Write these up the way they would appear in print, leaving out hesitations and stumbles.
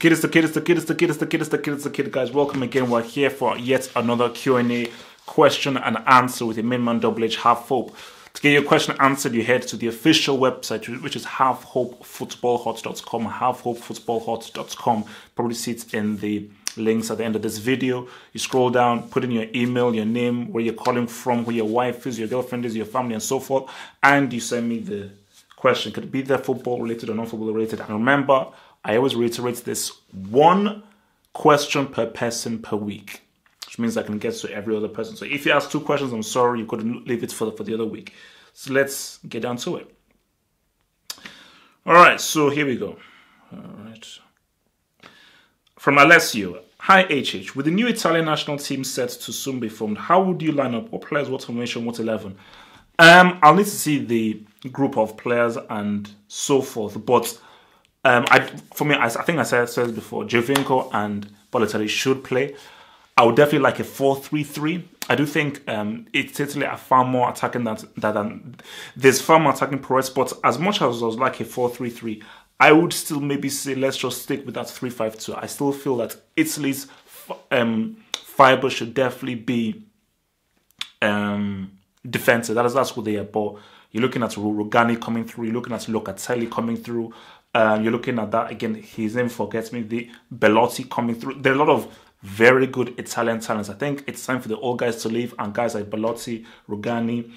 The kid, guys. Welcome again. We're here for yet another Q&A, question and answer with the main man Double H Half Hope. To get your question answered, you head to the official website, which is halfhopefootballhot.com. Halfhopefootballhot.com. Probably see it in the links at the end of this video. You scroll down, put in your email, your name, where you're calling from, who your wife is, your girlfriend is, your family, and so forth, and you send me the question. Could it be that football related or non-football related? And remember, I always reiterate this: one question per person per week, which means I can get to every other person. So if you ask two questions, I'm sorry, you've got to leave it for the other week. So let's get down to it. All right, so here we go. All right. From Alessio: Hi HH, with the new Italian national team set to soon be formed, how would you line up? What players, what formation, what 11? I'll need to see the group of players and so forth, but I think I said it before, Giovinco and Balotelli should play. I would definitely like a 4-3-3. I do think Italy are far more attacking than there's far more attacking prowess, but as much as I was like a 4-3-3, I would still maybe say let's just stick with that 3-5-2. I still feel that Italy's fiber should definitely be defensive. That's what they are. But you're looking at Rugani coming through. You're looking at Locatelli coming through. You're looking at that again. His name forgets me. The Belotti coming through. There are a lot of very good Italian talents. I think it's time for the old guys to leave, and guys like Belotti, Rugani,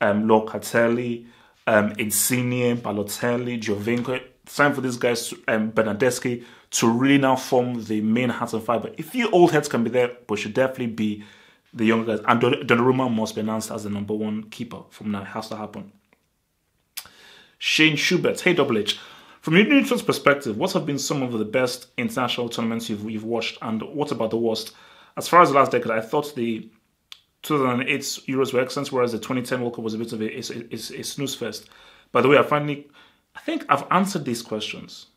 Locatelli, Insigne, Balotelli, Giovinco. It's time for these guys, Bernardeschi, to really now form the main heart and fiber. A few old heads can be there, but should definitely be the younger guys. And Donnarumma must be announced as the #1 keeper from now. It has to happen. Shane Schubert: Hey Double H, from a neutral perspective, what have been some of the best international tournaments you've watched, and what about the worst? As far as the last decade, I thought the 2008 Euros were excellent, whereas the 2010 World Cup was a bit of a snooze fest. By the way, I think I've answered these questions.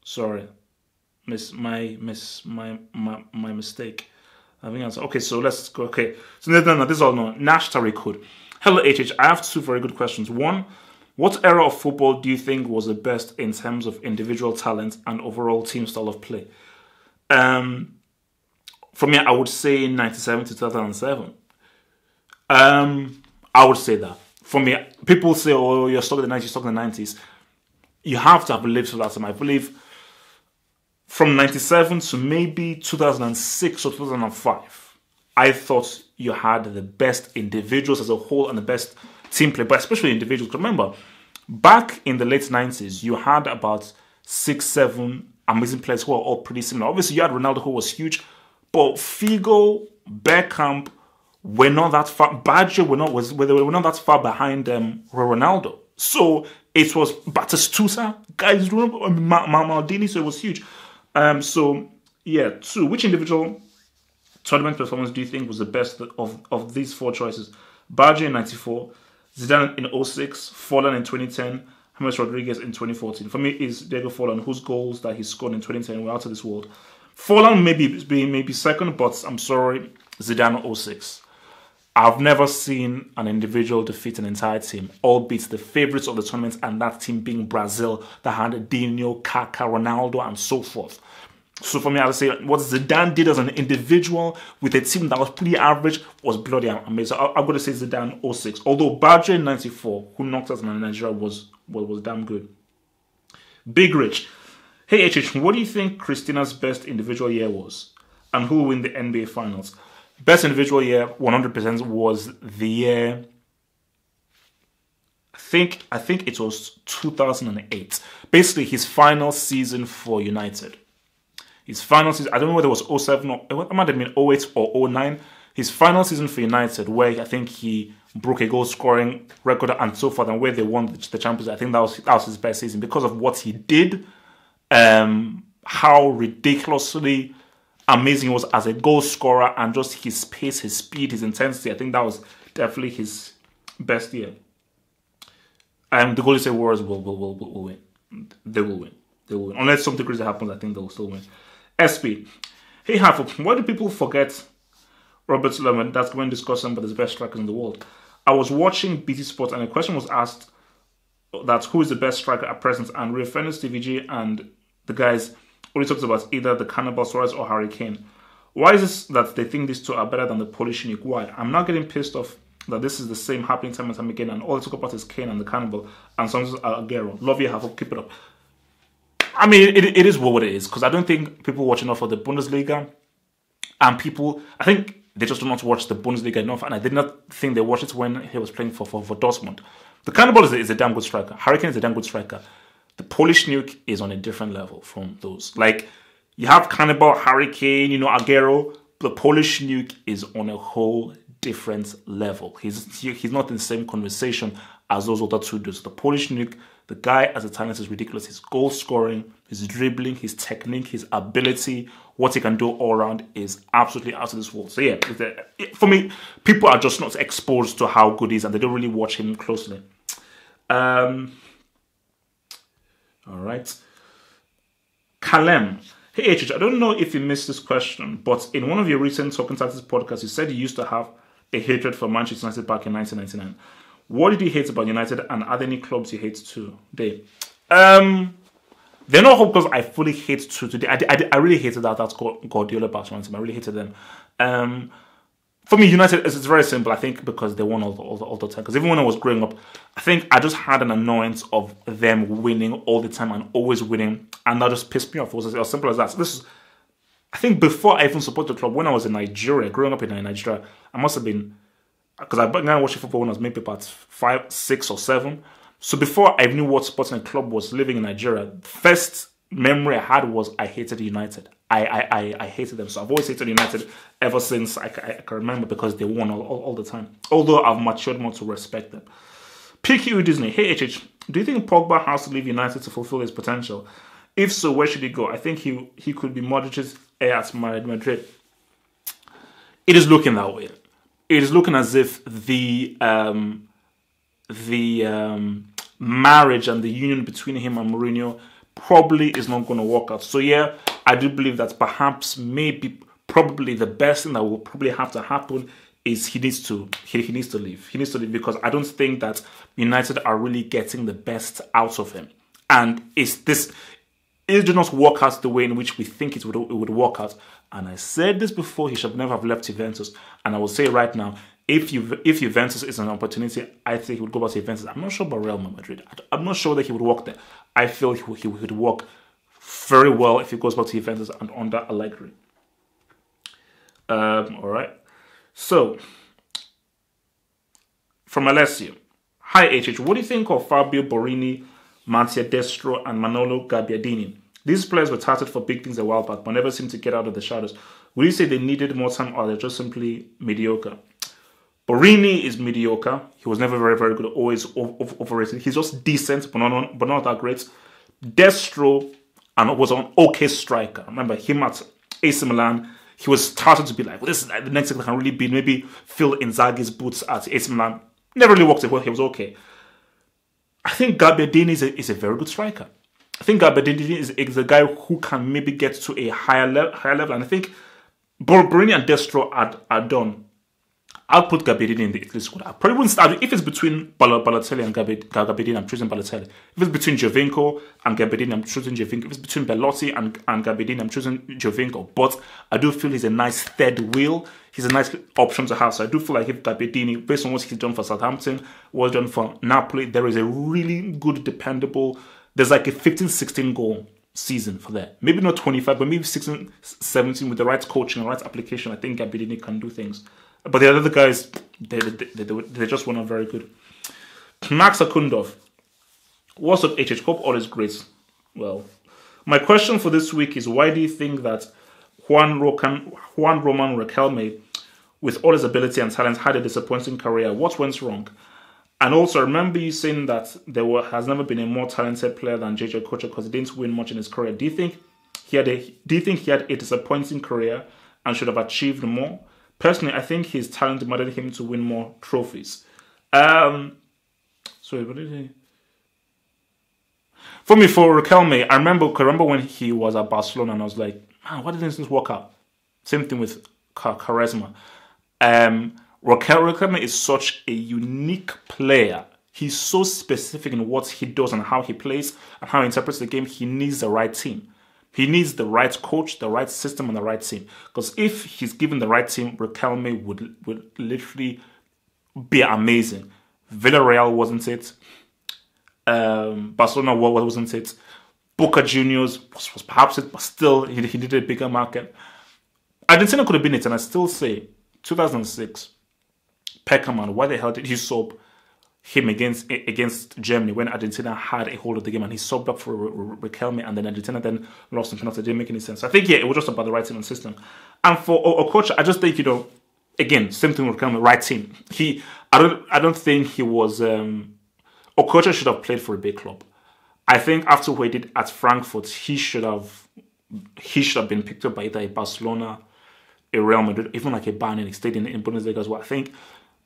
Sorry, my mistake. I think answered. Okay, so let's go. Okay, so no, this is all no. Nash Tarikud: Hello HH, I have two very good questions. One, what era of football do you think was the best in terms of individual talent and overall team style of play? For me, I would say 97 to 2007. I would say that. For me, people say, oh, you're stuck in the 90s, you're stuck in the 90s. You have to have lived through that time. I believe from 97 to maybe 2006 or 2005, I thought you had the best individuals as a whole and the best team play, but especially individuals. Remember, back in the late 90s, you had about 6-7 amazing players who are all pretty similar. Obviously, you had Ronaldo, who was huge, but Figo, Beckham were not that far. Baggio were not that far behind Ronaldo. So it was Batistuta, guys, Maldini, so it was huge. So yeah, two. Which individual tournament performance do you think was the best of these four choices? Baggio in 94, Zidane in 06, Forlan in 2010, James Rodriguez in 2014. For me, it's Diego Forlan, whose goals that he scored in 2010 were out of this world. Forlan maybe second, but I'm sorry, Zidane 06. I've never seen an individual defeat an entire team, albeit the favourites of the tournament, and that team being Brazil, that had Dino, Kaká, Ronaldo, and so forth. So for me, I would say what Zidane did as an individual with a team that was pretty average was bloody amazing. I'm going to say Zidane 06. Although Baggio in 94, who knocked us in Nigeria, was damn good. Big Rich: Hey HH, what do you think Christina's best individual year was? And who will win the NBA Finals? Best individual year, 100% was the year, I think it was 2008. Basically, his final season for United. His final season, I don't know whether it was 07 or, it might have been 08 or 09. His final season for United, where I think he broke a goal scoring record and so forth, and where they won the Champions. I think that was his best season because of what he did, how ridiculously amazing he was as a goal scorer, and just his pace, his speed, his intensity. I think that was definitely his best year. And the Golden State Warriors will win. They will win. Unless something crazy happens, I think they will still win. SP: Hey Half, why do people forget Robert Lewandowski when discussing about the best strikers in the world? I was watching BT Sports and a question was asked that who is the best striker at present, and Real Fairness TVG and the guys only talks about either the Cannibal Suarez or Harry Kane. Why is this that they think these two are better than the Polish nuke? Why? I'm not getting pissed off that this is the same happening time and time again, and all they talk about is Kane and the Cannibal, and sometimes Aguero. Love you, have keep it up. I mean, it is what it is, because I don't think people watch enough of the Bundesliga, and people, I think they just do not watch the Bundesliga enough, and I did not think they watched it when he was playing for Dortmund. The Cannibal is a damn good striker. Harry Kane is a damn good striker. The Polish nuke is on a different level from those. Like, you have Cannibal, Harry Kane, Aguero. The Polish nuke is on a whole different level. He's not in the same conversation as those other two dudes. The Polish nuke, the guy as a talent is ridiculous. His goal scoring, his dribbling, his technique, his ability, what he can do all around is absolutely out of this world. So yeah, for me, people are just not exposed to how good he is, and they don't really watch him closely. All right. Kalem. Hey, HH, I don't know if you missed this question, but in one of your recent Talking Tactics podcasts, you said you used to have a hatred for Manchester United back in 1999. What did you hate about United, and are there any clubs you hate today? They're not because I fully hate today. I really hated that Guardiola Barcelona team. I really hated them. For me, United, it's very simple. I think because they won all the time. Because even when I was growing up, I think I just had an annoyance of them winning all the time and always winning. And that just pissed me off. It was as simple as that. I think before I even supported the club, when I was in Nigeria, growing up in Nigeria, I must have been, because I began watching football when I was maybe about 5, 6 or 7. So before I knew what sports and club was living in Nigeria, the first memory I had was I hated United. I hated them. So I've always hated United ever since I can remember, because they won all the time. Although I've matured more to respect them. PQ Disney. Hey HH, do you think Pogba has to leave United to fulfill his potential? If so, where should he go? I think he could be Modric's heir at Madrid. It is looking that way. It is looking as if the marriage and the union between him and Mourinho probably is not going to work out. So yeah, I do believe that perhaps, probably the best thing that will probably have to happen is he needs to leave. He needs to leave, because I don't think that United are really getting the best out of him. And it did not work out the way in which we think it would work out. And I said this before, he should never have left Juventus. And I will say right now, if Juventus is an opportunity, I think he would go back to Juventus. I'm not sure about Real Madrid. I'm not sure that he would work there. I feel he would work very well if he goes back to Juventus and under Allegri. All right. So, from Alessio. Hi, HH. What do you think of Fabio Borini, Mattia Destro, and Manolo Gabbiadini? These players were touted for big things a while back, but never seemed to get out of the shadows. Would you say they needed more time, or they're just simply mediocre? Borini is mediocre. He was never very, very good, always overrated. He's just decent, but not that great. Destro was an okay striker. I remember him at AC Milan. He was starting to be like, well, this is the next thing that can really be, maybe fill Inzaghi's boots at AC Milan. Never really worked well. He was okay. I think Gabbiadini is a very good striker. I think Gabbiadini is a guy who can maybe get to a higher level. And I think Borini and Destro are done. I'll put Gabbiadini in the Italy squad. I probably wouldn't start. If it's between Balotelli and Gabbiadini, I'm choosing Balotelli. If it's between Giovinco and Gabbiadini, I'm choosing Giovinco. If it's between Belotti and Gabbiadini, I'm choosing Giovinco. But I do feel he's a nice third wheel. He's a nice option to have. So I do feel like if Gabbiadini, based on what he's done for Southampton, was done for Napoli, there is a really good, dependable, there's like a 15-16 goal season for that. Maybe not 25, but maybe 16, 17 with the right coaching and right application. I think Gabbiadini can do things. But the other guys, they just were not very good. Max Akundov. What's up, HH? Hope all is great. Well, my question for this week is, why do you think that Juan Roman Riquelme, with all his ability and talent, had a disappointing career? What went wrong? And also, I remember you saying that has never been a more talented player than JJ Okocha because he didn't win much in his career. Do you think he had a disappointing career and should have achieved more? Personally, I think his talent demanded him to win more trophies. Sorry, what did he? For Riquelme, I remember when he was at Barcelona, and I was like, man, why didn't this work out? Same thing with Quaresma. Riquelme is such a unique player He's so specific in what he does and how he plays and how he interprets the game. He needs the right team. He needs the right coach, the right system, and the right team. Because if he's given the right team, Riquelme would literally be amazing. Villarreal wasn't it. Barcelona wasn't it. Boca Juniors was perhaps it, but still he did a bigger market. Argentina could have been it, and I still say 2006, Peckerman, why the hell did he sub him against Germany when Argentina had a hold of the game, and he subbed up for Riquelme, and then Argentina then lost in penalty? It didn't make any sense. I think, yeah, it was just about the right team and system. And for Okocha, I just think, again, same thing with Riquelme, right team. I don't think he was... Okocha should have played for a big club. I think after what he did at Frankfurt, he should have been picked up by either a Barcelona, a Real Madrid, even like a Bayern. He stayed in Bundesliga as well. I think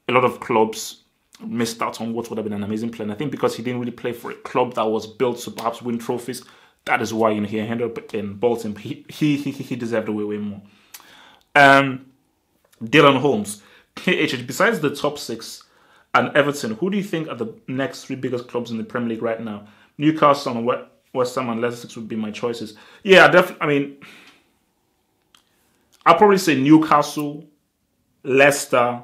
a lot of clubs missed out on what would have been an amazing player. And I think because he didn't really play for a club that was built to perhaps win trophies, that is why he ended up in Bolton. He deserved way more. Dylan Holmes, KHH, besides the top 6 and Everton, who do you think are the next 3 biggest clubs in the Premier League right now? Newcastle and West Ham and Leicester would be my choices. Yeah, definitely. I mean, I'll probably say Newcastle, Leicester.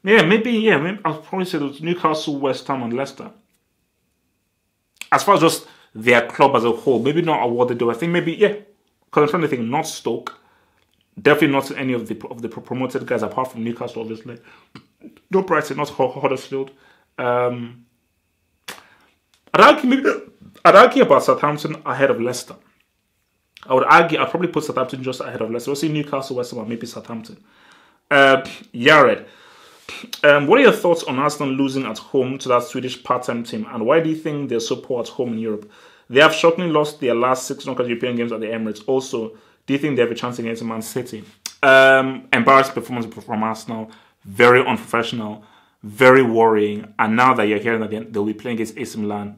Maybe I'll probably say those Newcastle, West Ham, and Leicester. As far as just their club as a whole, maybe not what they do. I think maybe, because I'm trying to think, not Stoke. Definitely not any of the promoted guys apart from Newcastle, obviously. No Brighton, not Huddersfield. I'd argue about Southampton ahead of Leicester. I'd probably put Southampton just ahead of Leicester. We'll see Newcastle, West Ham, or maybe Southampton. Yared, what are your thoughts on Arsenal losing at home to that Swedish part-time team? And why do you think they're so poor at home in Europe? They have shockingly lost their last 6 knockout European games at the Emirates. Also, do you think they have a chance against Man City? Embarrassing performance from Arsenal. Very unprofessional. Very worrying. And now that you're hearing that they'll be playing against AC Milan,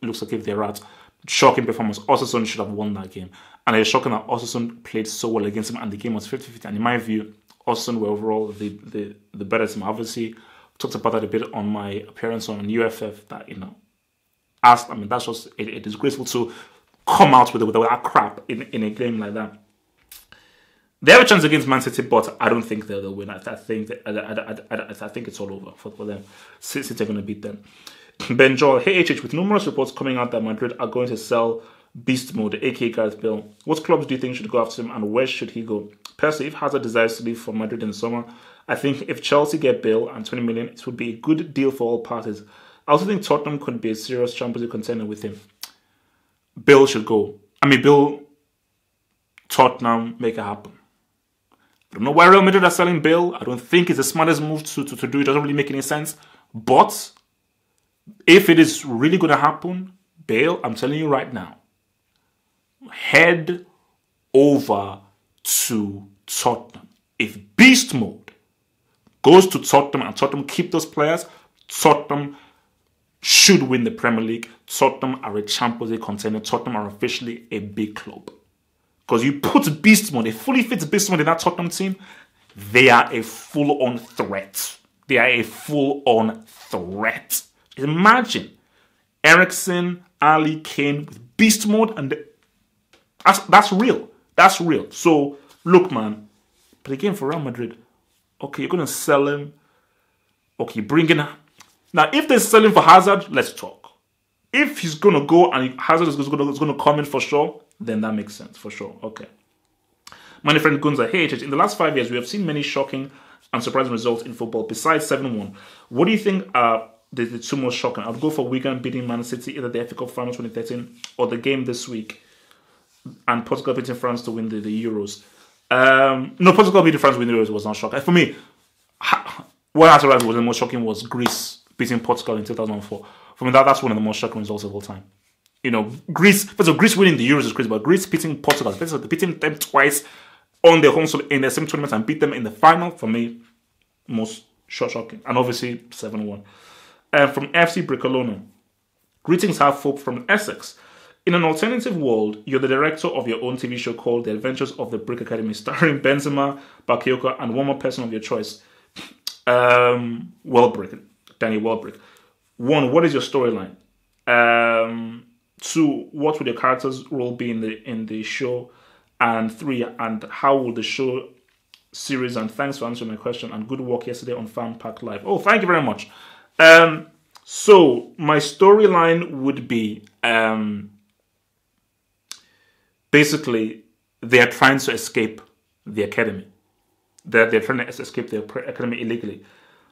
it looks like if they're out. Shocking performance. Osasuna should have won that game. And it's shocking that Osasuna played so well against him and the game was 50-50. And in my view, Osasuna were overall the better team. Obviously, talked about that a bit on my appearance on UFF that, that's just it is graceful to come out with that crap in a game like that. They have a chance against Man City, but I don't think they'll win. I think it's all over for them. City are going to beat them. Ben Joel, hey HH, with numerous reports coming out that Madrid are going to sell Beast Mode, aka Gareth Bale, what clubs do you think should go after him and where should he go? Personally, if Hazard desires to leave for Madrid in the summer, I think if Chelsea get Bale and 20 million, it would be a good deal for all parties. I also think Tottenham could be a serious Champions League contender with him. Bale should go. Bale, Tottenham, make it happen. I don't know why Real Madrid are selling Bale. I don't think it's the smartest move to do. It doesn't really make any sense. But if it is really going to happen, Bale, I'm telling you right now, head over to Tottenham. If Beast Mode goes to Tottenham and Tottenham keep those players, Tottenham should win the Premier League. Tottenham are a Champions League contender. Tottenham are officially a big club. Because you put Beast Mode, a fully fit Beast Mode in that Tottenham team, they are a full-on threat. They are a full-on threat. Imagine Eriksen, Ali, Kane with Beast Mode, and that's real. That's real. So, look, man. But again, for Real Madrid, okay, you're going to sell him. Okay, bring in... Now, if they're selling for Hazard, let's talk. If he's going to go and Hazard is going to come in for sure, then that makes sense, for sure. Okay. My friend Gunza, hey, in the last 5 years, we have seen many shocking and surprising results in football, besides 7-1. What do you think are the 2 most shocking? I'd go for Wigan beating Man City, either the FA Cup Final 2013 or the game this week, and Portugal beating France to win the Euros. No, Portugal beating France to win the Euros was not shocking. For me, what has arrived was the most shocking was Greece beating Portugal in 2004. For me, that's one of the most shocking results of all time. Greece winning the Euros is crazy, but Greece beating Portugal, beating them twice on their home soil in the same tournament and beat them in the final, for me, most shocking. And obviously, 7-1. From FC Bricolona, greetings, half hope from Essex. In an alternative world, you're the director of your own TV show called The Adventures of the Brick Academy, starring Benzema, Bakayoko, and one more person of your choice. Welbrick, Danny Welbrick. 1, what is your storyline? 2, what would your character's role be in the show? And 3, and how will the show series? And thanks for answering my question. And good work yesterday on Fan Pack Live. Oh, thank you very much. So my storyline would be basically they are trying to escape the academy. They're trying to escape the academy illegally.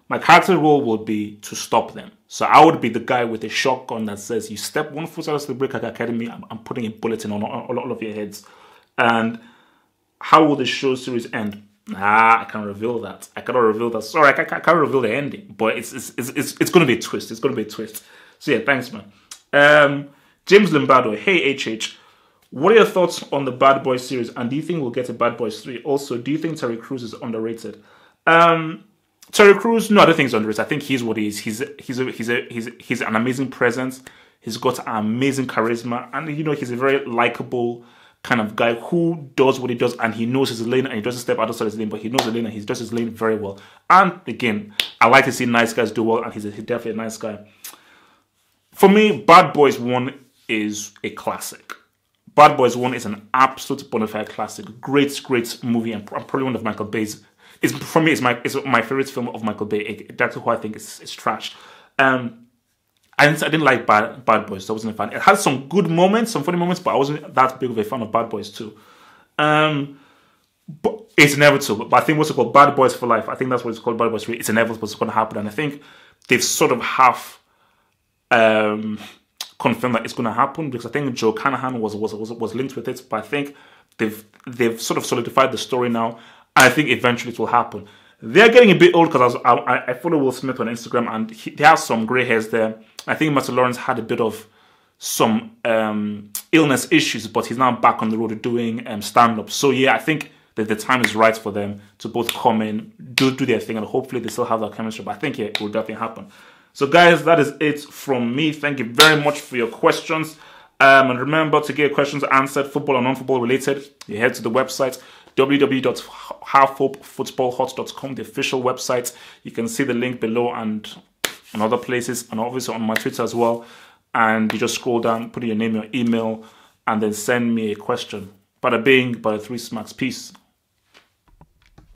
My character role would be to stop them. So I would be the guy with a shotgun that says, you step one foot out of the Brick Academy, I'm putting a bulletin on all of your heads. And how will the show series end? I can't reveal that. I cannot reveal that. Sorry, I can't reveal the ending. But it's going to be a twist. It's going to be a twist. So yeah, thanks, man. James Lombardo, hey HH. What are your thoughts on the Bad Boys series? And do you think we'll get a Bad Boys 3? Also, do you think Terry Crews is underrated? Terry Crews, no, I don't think he's underrated. I think he's what he is. He's an amazing presence. He's got amazing charisma, and he's a very likable kind of guy who does what he does, and he knows his lane, and he doesn't step outside his lane, but he knows the lane, and he does his lane very well. And again, I like to see nice guys do well, and he's definitely a nice guy. For me, Bad Boys 1 is a classic. Bad Boys 1 is an absolute bona fide classic. Great movie, and probably one of Michael Bay's. For me, it's my favorite film of Michael Bay. That's who I think is trash. I didn't like Bad Boys, so I wasn't a fan. It had some good moments, some funny moments, but I wasn't that big of a fan of Bad Boys 2. But it's inevitable. But I think what's it called? Bad Boys for Life. I think that's what it's called, Bad Boys 3. It's inevitable, it's going to happen. And I think they've sort of half confirmed that it's going to happen, because I think Joe Canahan was linked with it. But I think they've sort of solidified the story now. And I think eventually it will happen. They're getting a bit old, because I follow Will Smith on Instagram, and he has some grey hairs there. I think Martin Lawrence had a bit of some illness issues, but he's now back on the road to doing stand-up. So yeah, I think that the time is right for them to both come in, do their thing, and hopefully they still have that chemistry. But I think it will definitely happen. So guys, that is it from me. Thank you very much for your questions. And remember, to get your questions answered, football or non-football related, you head to the website www.halfhopefootballhot.com, the official website. You can see the link below and on other places, and obviously on my Twitter as well. And you just scroll down, put in your name, your email, and then send me a question. Bada bing, bada 3 smacks. Peace.